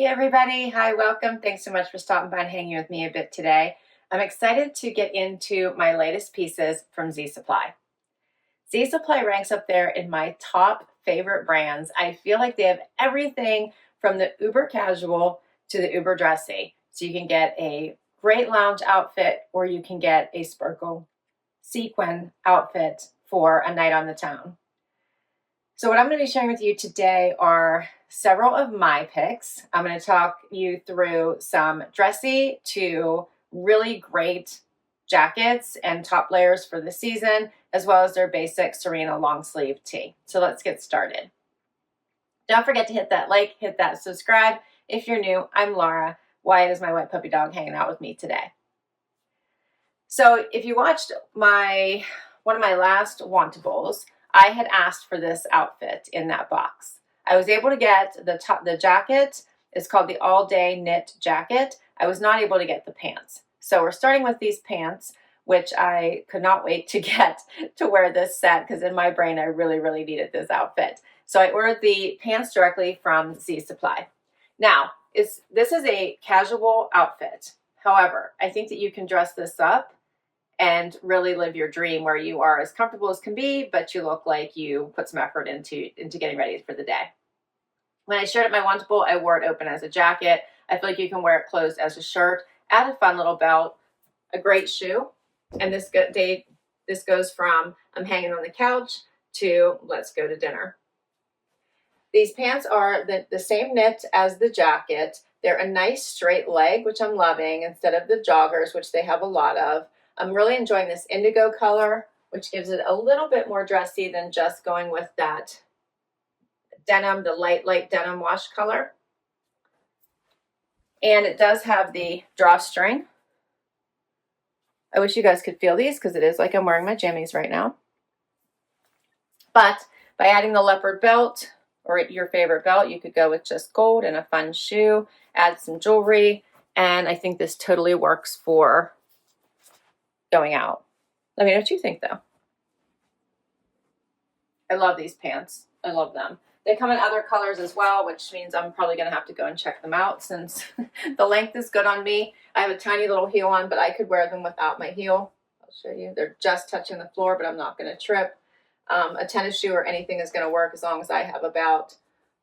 Hey everybody, hi, welcome. Thanks so much for stopping by and hanging with me a bit today. I'm excited to get into my latest pieces from Z Supply. Z Supply ranks up there in my top favorite brands. I feel like they have everything from the uber casual to the uber dressy. So you can get a great lounge outfit or you can get a sparkle sequin outfit for a night on the town. So what I'm going to be sharing with you today are several of my picks. I'm going to talk you through some dressy to really great jackets and top layers for the season, as well as their basic Serena long sleeve tee. So let's get started. Don't forget to hit that like, hit that subscribe. If you're new, I'm Laura. Wyatt is my white puppy dog hanging out with me today. So if you watched one of my last Wantables, I had asked for this outfit in that box. I was able to get the jacket. It's called the all day knit jacket. I was not able to get the pants. So we're starting with these pants, which I could not wait to get to wear this set because in my brain, I really, really needed this outfit. So I ordered the pants directly from Z Supply. Now, this is a casual outfit. However, I think that you can dress this up and really live your dream where you are as comfortable as can be, but you look like you put some effort into getting ready for the day. When I shared at my Wantable, I wore it open as a jacket. I feel like you can wear it closed as a shirt. Add a fun little belt, a great shoe, and this goes from I'm hanging on the couch to let's go to dinner. These pants are the same knit as the jacket. They're a nice straight leg, which I'm loving, instead of the joggers, which they have a lot of. I'm really enjoying this indigo color, which gives it a little bit more dressy than just going with that denim, the light denim wash color. And it does have the drawstring. I wish you guys could feel these because it is like I'm wearing my jammies right now. But by adding the leopard belt or your favorite belt, you could go with just gold and a fun shoe, add some jewelry, and I think this totally works for going out. Let me know what you think though. I love these pants. I love them. They come in other colors as well, which means I'm probably going to have to go and check them out since the length is good on me. I have a tiny little heel on, but I could wear them without my heel. I'll show you. They're just touching the floor, but I'm not going to trip. A tennis shoe or anything is going to work as long as I have about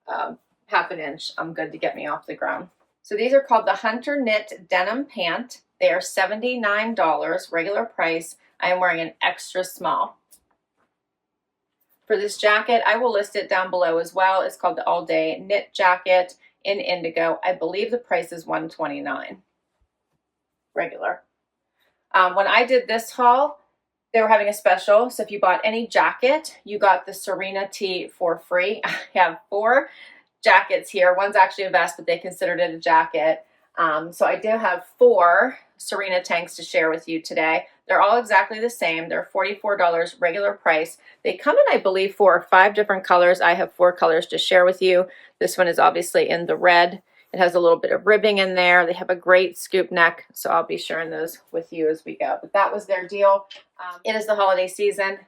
half an inch. I'm good to get me off the ground. So these are called the Hunter Knit Denim Pant. They are $79 regular price. I am wearing an extra small. For this jacket, I will list it down below as well. It's called the All Day Knit Jacket in indigo. I believe the price is $129 regular. When I did this haul, they were having a special. So if you bought any jacket, you got the Serena tee for free. I have 4 jackets here. One's actually a vest, but they considered it a jacket. So I do have 4 Serena tanks to share with you today. They're all exactly the same. They're $44 regular price. They come in, I believe, 4 or 5 different colors. I have 4 colors to share with you. This one is obviously in the red. It has a little bit of ribbing in there. They have a great scoop neck, so I'll be sharing those with you as we go. But that was their deal. It is the holiday season.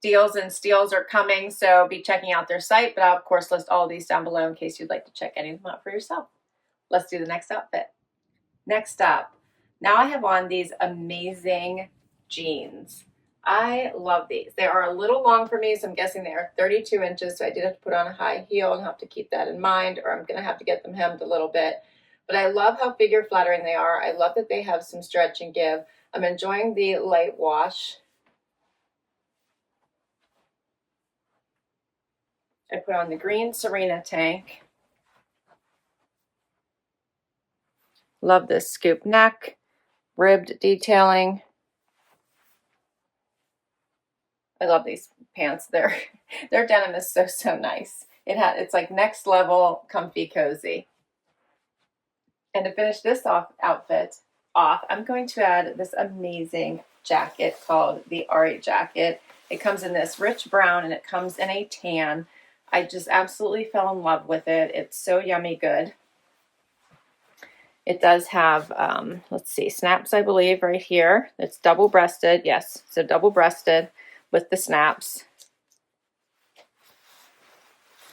Deals and steals are coming, so be checking out their site. But I'll, of course, list all of these down below in case you'd like to check any of them out for yourself. Let's do the next outfit. Next up, now I have on these amazing jeans. I love these. They are a little long for me, so I'm guessing they are 32 inches, so I did have to put on a high heel and have to keep that in mind, or I'm going to have to get them hemmed a little bit. But I love how figure flattering they are. I love that they have some stretch and give. I'm enjoying the light wash. I put on the green Serena tank. Love this scoop neck, ribbed detailing. I love these pants. Their denim is so nice. It's like next level comfy cozy. And to finish this outfit off, I'm going to add this amazing jacket called the Ari jacket. It comes in this rich brown and it comes in a tan. I just absolutely fell in love with it. It's so yummy good. It does have, let's see, snaps, I believe, right here. It's double-breasted. Yes, so double-breasted with the snaps.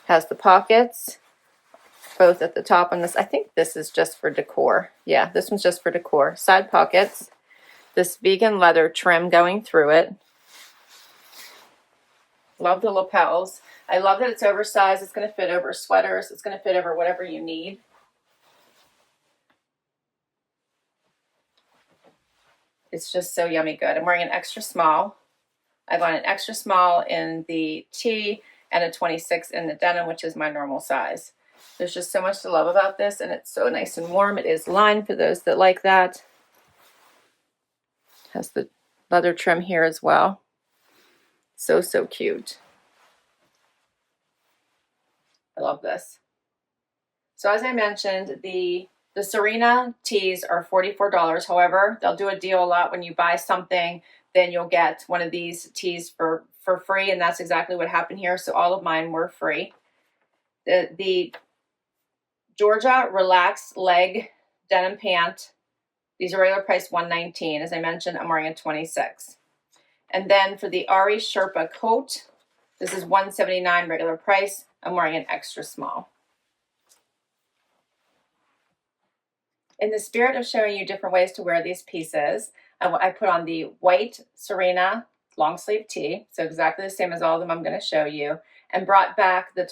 Has the pockets both at the top on this. I think this is just for decor. Yeah, this one's just for decor. Side pockets. This vegan leather trim going through it. Love the lapels. I love that it's oversized. It's going to fit over sweaters. It's going to fit over whatever you need. It's just so yummy good. I'm wearing an extra small. I got an extra small in the tee and a 26 in the denim, which is my normal size. There's just so much to love about this, and it's so nice and warm. It is lined for those that like that. Has the leather trim here as well. So, so cute. I love this. So as I mentioned, the Serena tees are $44. However, they'll do a deal a lot when you buy something, then you'll get one of these tees for free, and that's exactly what happened here. So all of mine were free. The Georgia Relaxed Leg Denim Pant, these are regular price $119. As I mentioned, I'm wearing a 26. And then for the Ari Sherpa coat, this is $179 regular price. I'm wearing an extra small. In the spirit of showing you different ways to wear these pieces, I put on the white Serena long sleeve tee, so exactly the same as all of them I'm going to show you, and brought back the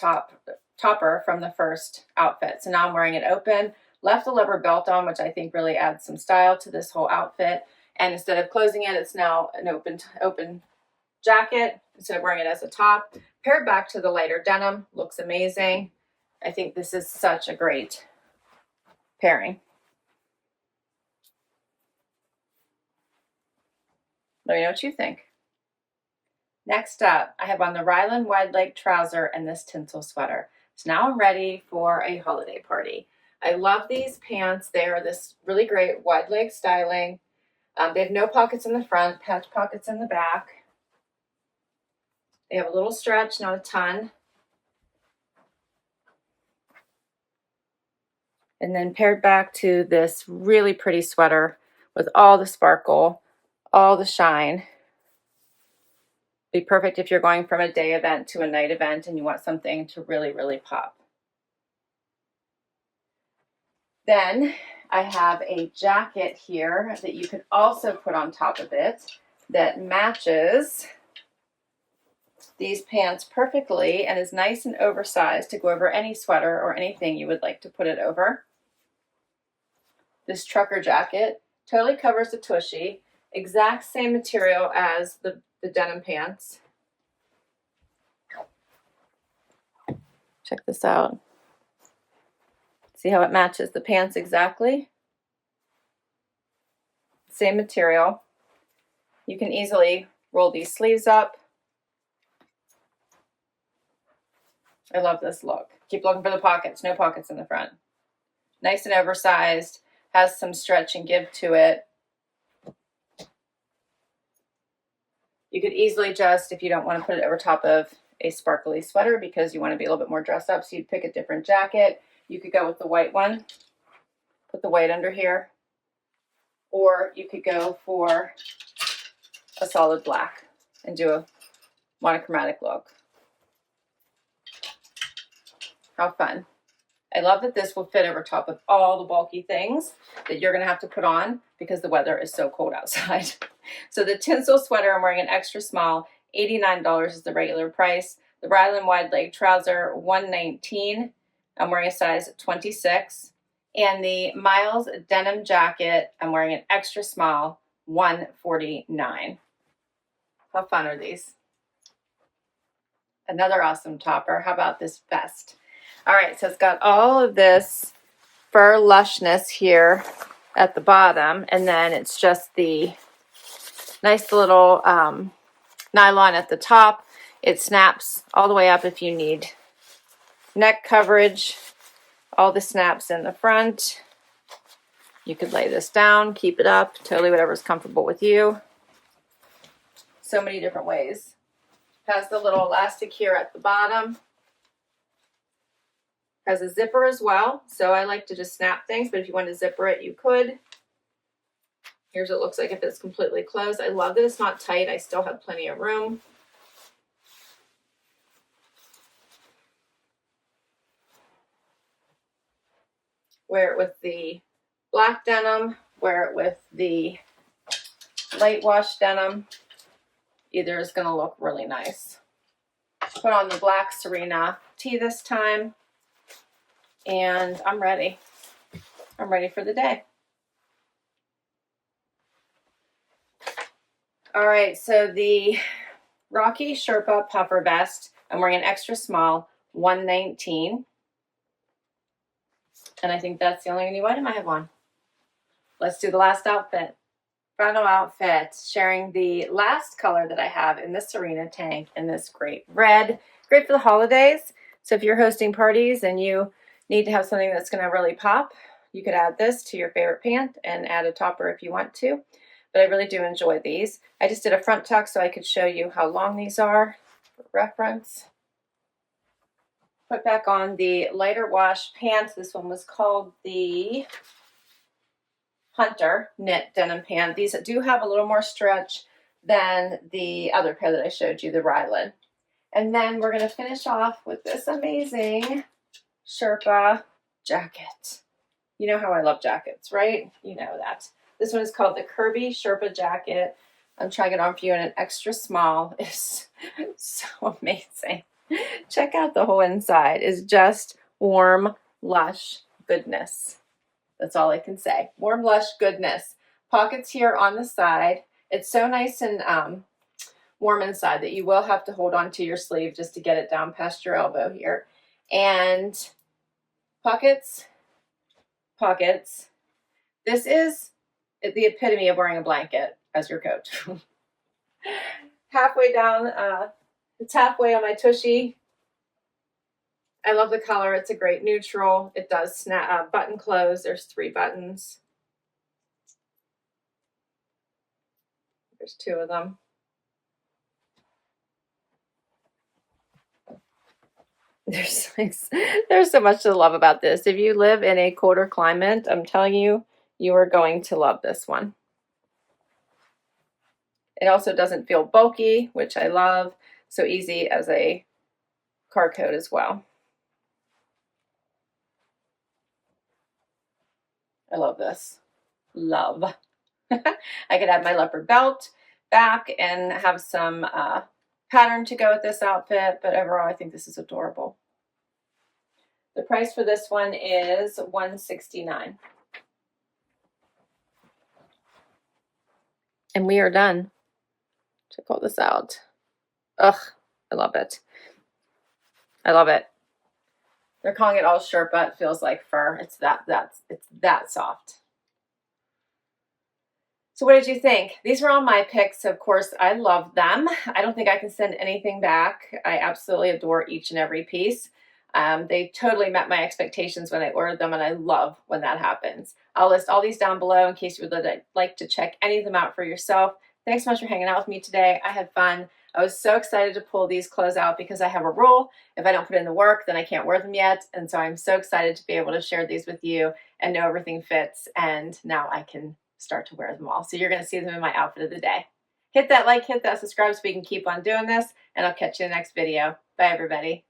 topper from the first outfit. So now I'm wearing it open, left the leather belt on, which I think really adds some style to this whole outfit. And instead of closing it, it's now an open jacket instead of wearing it as a top. Paired back to the lighter denim, looks amazing. I think this is such a great pairing. Let me know what you think. Next up, I have on the Ryland wide leg trouser and this tinsel sweater. So now I'm ready for a holiday party. I love these pants. They are this really great wide leg styling. They have no pockets in the front, patch pockets in the back. They have a little stretch, not a ton. And then paired back to this really pretty sweater with all the sparkle, all the shine. Be perfect if you're going from a day event to a night event and you want something to really, really pop. Then I have a jacket here that you could also put on top of it that matches these pants perfectly and is nice and oversized to go over any sweater or anything you would like to put it over. This trucker jacket totally covers the tushy, exact same material as the denim pants. Check this out. See how it matches the pants exactly? Same material. You can easily roll these sleeves up. I love this look. Keep looking for the pockets. No pockets in the front. Nice and oversized. Has some stretch and give to it. You could easily just, if you don't want to put it over top of a sparkly sweater because you want to be a little bit more dressed up, so you'd pick a different jacket. You could go with the white one. Put the white under here. Or you could go for a solid black and do a monochromatic look. How fun. I love that this will fit over top of all the bulky things that you're going to have to put on because the weather is so cold outside. So the tinsel sweater, I'm wearing an extra small, $89 is the regular price. The Ryland wide leg trouser, $119. I'm wearing a size 26. And the Miles denim jacket, I'm wearing an extra small, $149. How fun are these? Another awesome topper. How about this vest? All right, so it's got all of this fur lushness here at the bottom, and then it's just the nice little nylon at the top. It snaps all the way up if you need neck coverage. All the snaps in the front. You could lay this down, keep it up, totally whatever's comfortable with you. So many different ways. Has the little elastic here at the bottom. Has a zipper as well, so I like to just snap things, but if you want to zipper it, you could. Here's what it looks like if it's completely closed. I love that it's not tight. I still have plenty of room. wear it with the black denim, wear it with the light wash denim. Either is going to look really nice. Put on the black Serena tee this time, and I'm ready. I'm ready for the day. All right, so the Rocky Sherpa puffer vest, I'm wearing an extra small, 119. And I think that's the only new item I have on. Let's do the last outfit. Final outfit, sharing the last color that I have in this Serena tank in this great red. Great for the holidays. So if you're hosting parties and you need to have something that's going to really pop, you could add this to your favorite pant and add a topper if you want to. But I really do enjoy these. I just did a front tuck so I could show you how long these are for reference. Put back on the lighter wash pants. This one was called the Hunter knit denim pant. These do have a little more stretch than the other pair that I showed you, the Ryland. And then we're going to finish off with this amazing Sherpa jacket. You know how I love jackets, right? You know that. This one is called the CABI Sherpa jacket. I'm trying it on for you in an extra small. It's so amazing. Check out the whole inside. It's just warm, lush goodness. That's all I can say. Warm, lush goodness. Pockets here on the side. It's so nice and warm inside that you will have to hold on to your sleeve just to get it down past your elbow here. And pockets, pockets. This is the epitome of wearing a blanket as your coat. Halfway down, it's halfway on my tushy. I love the color. It's a great neutral. It does snap button close. There's 3 buttons. There's 2 of them. There's so much to love about this. If you live in a colder climate, I'm telling you, you are going to love this one. It also doesn't feel bulky, which I love. So easy as a car coat as well. I love this. Love. I could add my leopard belt back and have some pattern to go with this outfit, but overall I think this is adorable. The price for this one is $169. And we are done. Check all this out. Ugh, I love it. I love it. They're calling it all Sherpa. It feels like fur. It's that soft. So what did you think? These were all my picks. Of course, I love them. I don't think I can send anything back. I absolutely adore each and every piece. They totally met my expectations when I ordered them, and I love when that happens. I'll list all these down below in case you would like to check any of them out for yourself. Thanks so much for hanging out with me today. I had fun. I was so excited to pull these clothes out because I have a rule. If I don't put in the work, then I can't wear them yet. And so I'm so excited to be able to share these with you and know everything fits. And now I can start to wear them all. So you're going to see them in my outfit of the day. Hit that like, hit that subscribe so we can keep on doing this. And I'll catch you in the next video. Bye, everybody.